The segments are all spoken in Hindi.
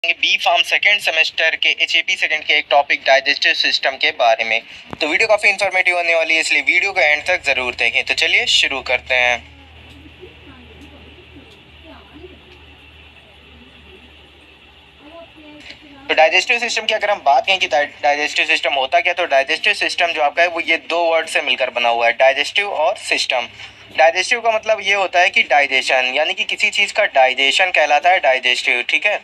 बी फार्म सेकेंड सेमेस्टर के एचएपी सेकेंड के एक टॉपिक डाइजेस्टिव सिस्टम के बारे में। तो वीडियो काफ़ी इन्फॉर्मेटिव होने वाली है, इसलिए वीडियो को एंड तक ज़रूर देखें। तो चलिए शुरू करते हैं। तो डाइजेस्टिव सिस्टम की अगर हम बात करें कि डाइजेस्टिव सिस्टम होता क्या, तो डाइजेस्टिव सिस्टम जो आपका है वो ये दो वर्ड से मिलकर बना हुआ है, डाइजेस्टिव और सिस्टम। डाइजेस्टिव का मतलब ये होता है कि डाइजेशन, यानी कि किसी चीज़ का डाइजेशन कहलाता है डाइजेस्टिव। ठीक है,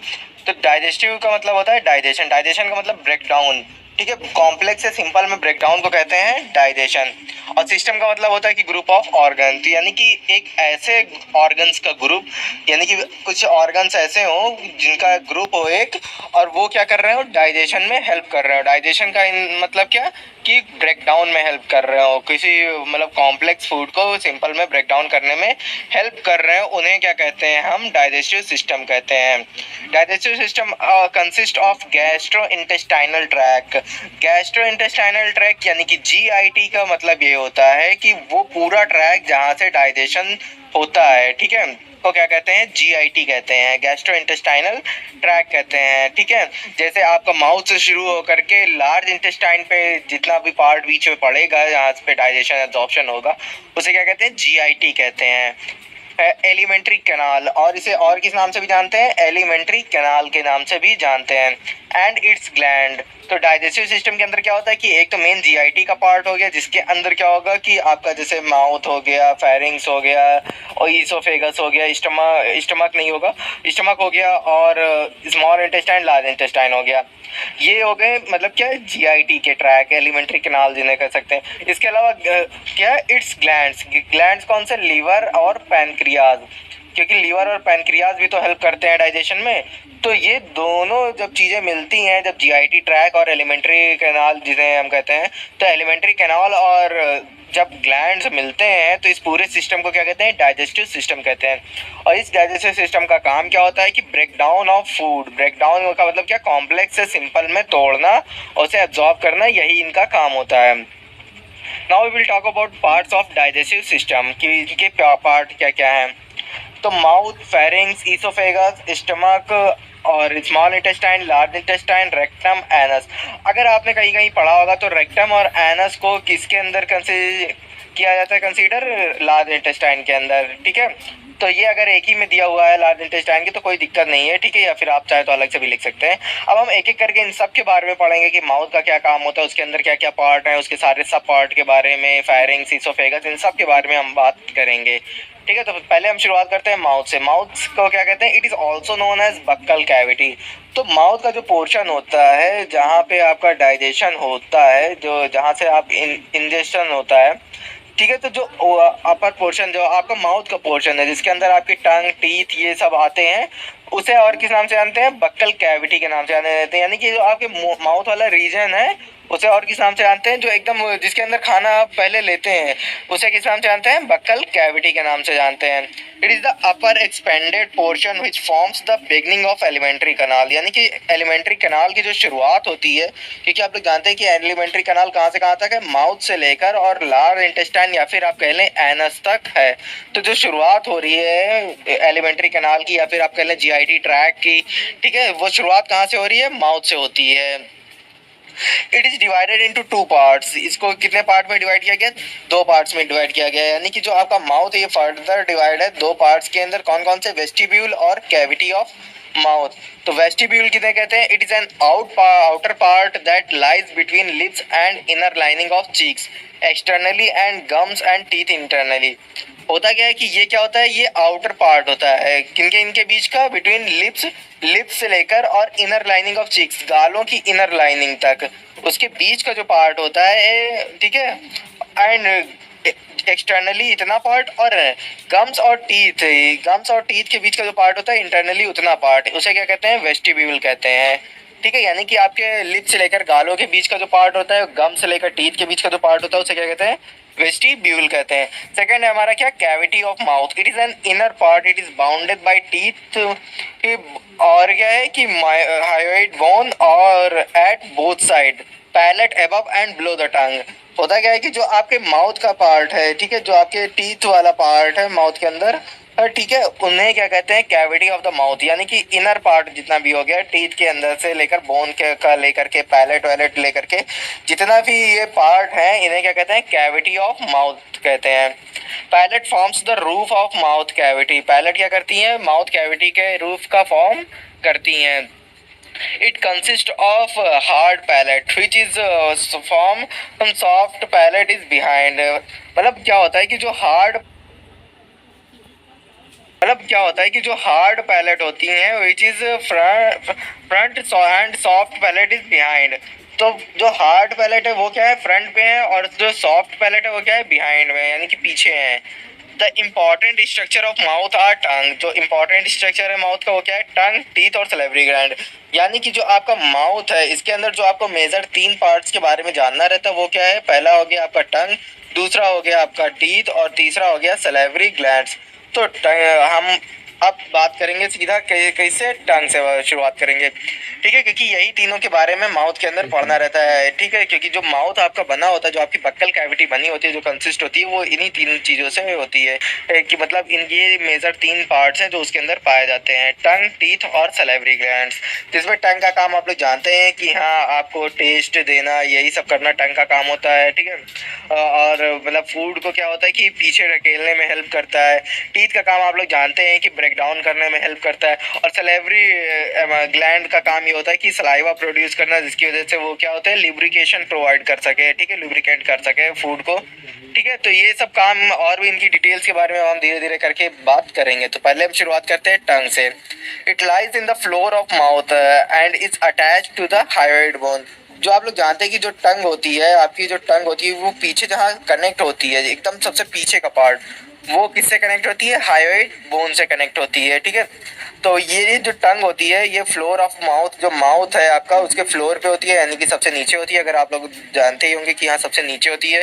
तो डाइजेस्टिव का मतलब होता है डाइजेशन। डाइजेशन का मतलब ब्रेक डाउन। ठीक है, कॉम्प्लेक्स से सिंपल में ब्रेक डाउन को कहते हैं डाइजेशन। और सिस्टम का मतलब होता है कि ग्रुप ऑफ ऑर्गन, तो यानी कि एक ऐसे ऑर्गन्स का ग्रुप, यानी कि कुछ ऑर्गन्स ऐसे हो जिनका ग्रुप हो एक, और वो क्या कर रहे हो, डाइजेशन में हेल्प कर रहे हो। डाइजेशन का मतलब क्या कि ब्रेक डाउन में हेल्प कर रहे हो, किसी मतलब कॉम्प्लेक्स फूड को सिंपल में ब्रेक डाउन करने में हेल्प कर रहे हो, उन्हें क्या कहते हैं, हम डाइजेस्टिव सिस्टम कहते हैं। Digestive system consist of gastro intestinal tract. Gastro intestinal tract यानी कि जीआईटी का मतलब ये होता है कि वो पूरा ट्रैक जहाँ से डाइजेशन होता है, ठीक है, तो क्या कहते हैं, जीआईटी कहते हैं, गैस्ट्रो इंटेस्टाइनल ट्रैक कहते हैं। ठीक है, जैसे आपका माउथ से शुरू होकर के लार्ज इंटेस्टाइन पे जितना भी पार्ट बीच में पड़ेगा जहाँ पे डाइजेशन एब्जॉर्प्शन होगा, उसे क्या कहते हैं, जीआईटी कहते हैं। एलिमेंट्री कैनाल, और इसे और किस नाम से भी जानते हैं, एलिमेंट्री कैनाल के नाम से भी जानते हैं। एंड इट्स ग्लैंड, तो डाइजेस्टिव सिस्टम के अंदर क्या होता है कि एक तो मेन जीआईटी का पार्ट हो गया, जिसके अंदर क्या होगा कि आपका जैसे माउथ हो गया, फेरिंग्स हो गया, और ईसोफेगस हो गया, स्टमक नहीं होगा, स्टमक हो गया, और स्मॉल इंटेस्टाइन, लार्ज इंटेस्टाइन हो गया। ये हो गए मतलब क्या, जीआईटी के ट्रैक, एलिमेंट्री कैनाल जिन्हें कह सकते हैं। इसके अलावा क्या, इट्स ग्लैंड्स। ग्लैंड्स कौन से, लीवर और पैनक्रियाज, क्योंकि लीवर और पैनक्रियाज भी तो हेल्प करते हैं डाइजेशन में। तो ये दोनों जब चीज़ें मिलती हैं, जब जीआईटी ट्रैक और एलिमेंट्री कैनाल जिसे हम कहते हैं, तो एलिमेंट्री कैनाल और जब ग्लैंड्स मिलते हैं तो इस पूरे सिस्टम को क्या कहते हैं, डाइजेस्टिव सिस्टम कहते हैं। और इस डाइजेस्टिव सिस्टम का काम क्या होता है कि break down of food. Break down का मतलब क्या, कॉम्प्लेक्स से सिंपल में तोड़ना और उसे एब्जॉर्ब करना, यही इनका काम होता है। Now we will talk about parts of digestive system कि इनके पार्ट क्या क्या हैं। तो माउथ, फेरिंग्स, ईसोफेगस, स्टमक और small intestine, large intestine, rectum, anus. अगर आपने कहीं कहीं पढ़ा होगा तो रेक्टम और एनस को किसके अंदर किया जाता है कंसीडर, लार्ज इंटेस्टाइन के अंदर। ठीक है, तो ये अगर एक ही में दिया हुआ है लार्ज इंटेस्टाइन की तो कोई दिक्कत नहीं है, ठीक है, या फिर आप चाहे तो अलग से भी लिख सकते हैं। अब हम एक एक करके इन सब के बारे में पढ़ेंगे कि माउथ का क्या काम होता है, उसके अंदर क्या क्या पार्ट है, उसके सारे सब पार्ट के बारे में, फेरिंग्स, ईसोफेगस, इन सब के बारे में हम बात करेंगे। ठीक है, तो पहले हम शुरुआत करते हैं माउथ से। माउथ को क्या कहते हैं, it is also known as buccal cavity. तो माउथ का जो पोर्शन होता है जहाँ पे आपका डाइजेशन होता है, जो जहाँ से आप इंजेशन होता है, ठीक है, तो जो अपर पोर्शन जो आपका माउथ का पोर्शन है, जिसके अंदर आपकी टंग, टीथ ये सब आते हैं, उसे और किस नाम से जानते हैं, बक्कल कैविटी के नाम से जाने जाते हैं। यानी कि जो आपके माउथ वाला रीजन है उसे और किस नाम से जानते हैं, जो एकदम जिसके अंदर खाना आप पहले लेते हैं उसे किस नाम से जानते हैं, बक्कल कैविटी के नाम से जानते हैं। It is the upper expanded portion which forms the beginning of alimentary canal, यानी कि एलिमेंट्री कैनाल की जो शुरुआत होती है, क्योंकि आप लोग जानते हैं कि एलिमेंट्री कैनाल कहाँ से कहाँ तक है, माउथ से लेकर और लार्ज इंटेस्टाइन या फिर आप कह लें एनस तक है। तो जो शुरुआत हो रही है एलिमेंट्री कैनाल की या फिर आप कह लें जीआईटी ट्रैक की, ठीक है, वो शुरुआत कहाँ से हो रही है, माउथ से होती है। It is divided into two parts. इसको कितने पार्ट में डिवाइड किया गया, दो पार्ट्स में डिवाइड किया गया, यानी कि जो आपका माउथ है ये फर्दर डिवाइड है दो पार्ट्स के अंदर। कौन कौन से, वेस्टिब्यूल और कैविटी ऑफ माउथ। तो वेस्टिब्यूल किसे कहते हैं, it is N outer part that lies between lips and inner lining of cheeks externally and gums and teeth internally. होता क्या है कि ये क्या होता है, ये आउटर पार्ट होता है किनके, इनके बीच का, बिटवीन लिप्स से लेकर और इनर लाइनिंग ऑफ चीक्स, गालों की इनर लाइनिंग तक, उसके बीच का जो पार्ट होता है, ठीक है, एंड एक्सटर्नली इतना पार्ट, और गम्स और टीथ के बीच का जो पार्ट होता है इंटरनली उतना पार्ट, उसे क्या कहते हैं, वेस्टिब्यूल कहते हैं। ठीक है, यानी कि आपके लिप से लेकर गालों के बीच का जो पार्ट होता है, गम से लेकर टीथ के बीच का जो पार्ट होता है, उसे क्या कहते हैं, वेस्टिब्यूल कहते हैं। सेकंड है हमारा क्या, cavity of mouth. It is an inner part, it is bounded by teeth, और क्या है कि हायोइड बोन और at both side, palate above and below the tongue. होता क्या है कि जो आपके माउथ का पार्ट है, ठीक है, जो आपके टीथ वाला पार्ट है माउथ के अंदर, ठीक है, उन्हें क्या कहते हैं, कैविटी ऑफ द माउथ, यानी कि इनर पार्ट जितना भी हो गया टीथ के अंदर से लेकर बोन के का लेकर के पैलेट वैलेट लेकर के जितना भी ये पार्ट है इन्हें क्या कहते हैं, कैविटी ऑफ माउथ कहते हैं। Palate forms the roof of mouth cavity, palate क्या करती है, माउथ कैविटी के रूफ का फॉर्म करती हैं। It consists of hard palate which is form from soft palate is behind। मतलब क्या होता है कि जो हार्ड पैलेट होती हैं which is front end soft palate is behind. तो जो हार्ड पैलेट है वो क्या है, फ्रंट पे है, और जो सॉफ्ट पैलेट है वो क्या है, बिहाइंड में, यानी कि पीछे है। The important structure of mouth are टंग, जो इम्पॉर्टेंट स्ट्रक्चर है माउथ का वो क्या है, टंग, टीथ और सलेवरी ग्लैंड। यानी कि जो आपका माउथ है इसके अंदर जो आपको मेजर 3 पार्ट्स के बारे में जानना रहता है वो क्या है, पहला हो गया आपका टंग, दूसरा हो गया आपका टीथ और तीसरा हो गया सलेवरी ग्लैंड्स। तो हम अब बात करेंगे सीधा कैसे टंग से शुरुआत करेंगे, ठीक है, क्योंकि यही तीनों के बारे में माउथ के अंदर पढ़ना रहता है, ठीक है, क्योंकि जो माउथ आपका बना होता है, जो आपकी बक्कल कैविटी बनी होती है, जो कंसिस्ट होती है वो इन्हीं 3 चीज़ों से होती है, कि मतलब इन ये मेजर 3 पार्ट्स हैं जो उसके अंदर पाए जाते हैं, टंग, टीथ और सलेवरी ग्लैंड्स। जिसमें टंग का काम आप लोग जानते हैं कि हाँ आपको टेस्ट देना, यही सब करना टंग का काम होता है, ठीक है, और मतलब फूड को क्या होता है कि पीछे ढकेलने में हेल्प करता है। टीथ का काम आप लोग जानते हैं कि ब्रेक डाउन करने में हेल्प करता है, और सलेवरी ग्लैंड का काम ये होता है कि सलाइवा प्रोड्यूस करना, जिसकी वजह से वो क्या होता है, लिब्रिकेशन प्रोवाइड कर सके, ठीक है, लुब्रिकेट कर सके फूड को, ठीक है। तो ये सब काम और भी इनकी डिटेल्स के बारे में हम धीरे धीरे करके बात करेंगे। तो पहले हम शुरुआत करते हैं टंग से। It lies in the floor of mouth and is attach to the hydroid bone. जो आप लोग जानते हैं कि जो टंग होती है, आपकी जो टंग होती है वो पीछे जहाँ कनेक्ट होती है, एकदम सबसे पीछे का पार्ट, वो किससे कनेक्ट होती है, हाइड्रोइड बोन से कनेक्ट होती है, ठीक है। तो ये जो टंग होती है ये फ्लोर ऑफ माउथ, जो माउथ है आपका उसके फ्लोर पे होती है, यानी कि सबसे नीचे होती है, अगर आप लोग जानते ही होंगे कि यहाँ सबसे नीचे होती है,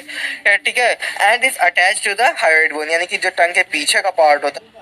ठीक है। And is attach to the hydroid bone, यानी कि जो टंग के पीछे का पार्ट होता है,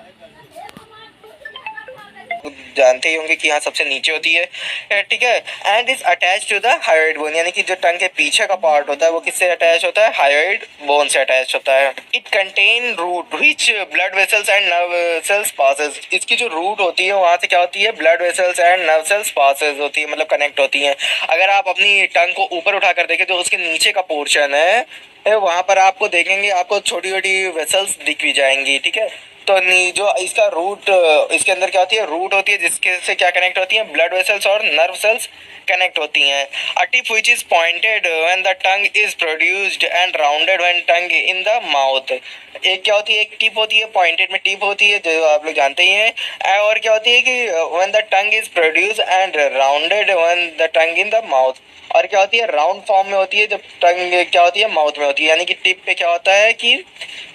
जानते ही होंगे कि यहाँ सबसे नीचे होती है, ठीक है। And is attach to the hydroid bone, यानी कि जो टंग के पीछे का पार्ट होता है वो किससे अटैच होता है, हाइड्रोइड बोन से अटैच होता है। It contain root which blood vessels and nerve cells passes. इसकी जो रूट होती है वहाँ से क्या होती है, blood vessels and nerve cells passes होती है, मतलब कनेक्ट होती हैं। अगर आप अपनी टंग को ऊपर उठा कर देखें तो उसके नीचे का पोर्शन है वहाँ पर आपको देखेंगे, आपको छोटी छोटी वेसल्स दिख भी जाएंगी, ठीक है। तो जो इसका रूट, इसके अंदर क्या होती है, रूट होती है, जिसके से क्या कनेक्ट होती है, ब्लड वेसल्स और नर्व सेल्स कनेक्ट होती हैं। A tip which is pointed when the tongue is produced and rounded when tongue in the mouth. एक क्या होती है, एक टिप होती है, पॉइंटेड में टिप होती है जो आप लोग जानते ही हैं, और क्या होती है कि when the tongue is produced and rounded when the tongue in the mouth, और क्या होती है, राउंड फॉर्म में होती है जब टंग क्या होती है, माउथ में होती है। यानी कि टिप पे क्या होता है कि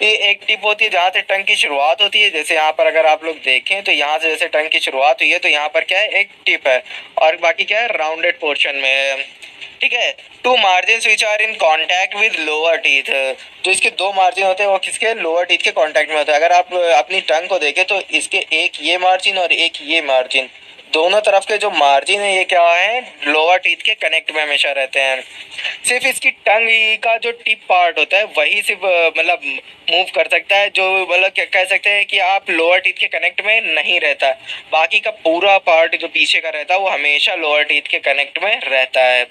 ये एक टिप होती है जहाँ से टंग की शुरुआत होती है, जैसे यहाँ पर अगर आप लोग देखें तो यहाँ से जैसे टंग की शुरुआत हुई है तो यहाँ पर क्या है, एक टिप है, और बाकी क्या है, राउंडेड पोर्शन में है, ठीक है। 2 margin which are in contact with lower teeth, जो इसके 2 मार्जिन होते हैं वो किसके, लोअर टीथ के कॉन्टैक्ट में होते हैं। अगर आप अपनी टंग को देखें तो इसके एक ये मार्जिन और एक ये मार्जिन, दोनों तरफ के जो मार्जिन है ये क्या है, लोअर टीथ के कनेक्ट में हमेशा रहते हैं। सिर्फ इसकी टंग का जो टिप पार्ट होता है वही सिर्फ मतलब मूव कर सकता है, जो मतलब क्या कह सकते हैं कि आप लोअर टीथ के कनेक्ट में नहीं रहता, बाकी का पूरा पार्ट जो पीछे का रहता है वो हमेशा लोअर टीथ के कनेक्ट में रहता है।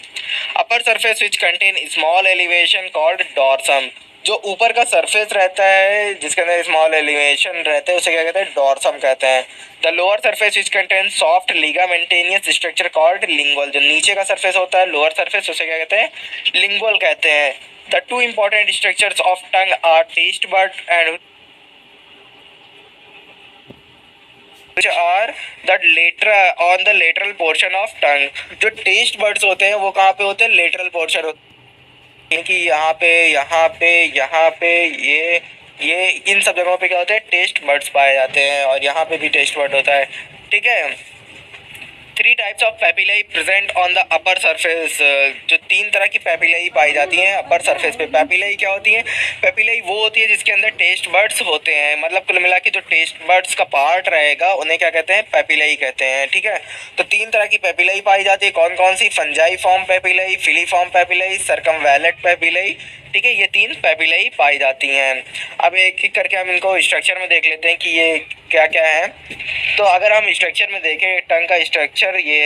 Upper surface which contain small elevation called dorsum, जो ऊपर का सरफेस रहता है जिसके अंदर स्मॉल एलिवेशन रहते हैं उसे क्या कहते हैं, डॉर्सम कहते हैं। The lower surface which contain soft ligamentous structure called lingual, जो नीचे का सरफेस होता है लोअर सरफेस उसे क्या कहते हैं, लिंगुअल कहते हैं। The 2 important structures of tongue are taste bud and which are the lateral on the lateral portion of tongue। जो टेस्ट बर्ड्स होते हैं वो कहाँ पे होते हैं, लेटरल पोर्शन होते हैं, कि यहाँ पे यहाँ पे यहाँ पे ये इन सब जगहों पे क्या होता है, टेस्ट बर्ड्स पाए जाते हैं, और यहाँ पे भी टेस्ट बर्ड होता है, ठीक है। 3 types of papillae present on the upper surface, जो 3 तरह की पेपिलाई पाई जाती हैं अपर सरफेस पे। पेपिलाई क्या होती है, पेपिलाई वो होती है जिसके अंदर टेस्ट बर्ड्स होते हैं, मतलब कुल मिला के जो टेस्ट बर्ड्स का पार्ट रहेगा उन्हें क्या कहते हैं, पेपिलाई कहते हैं, ठीक है। तो 3 तरह की पेपिलाई पाई जाती है, कौन कौन सी, फंजाई फॉर्म पेपिलाई, फिलीफॉर्म पेपिलाई, सर्कमवैलेट पेपिलाई, ठीक है, ये 3 पेपिलाई पाई जाती हैं। अब एक एक करके हम इनको स्ट्रक्चर में देख लेते हैं कि ये क्या क्या है। तो अगर हम स्ट्रक्चर में देखें, टंग का स्ट्रक्चर ये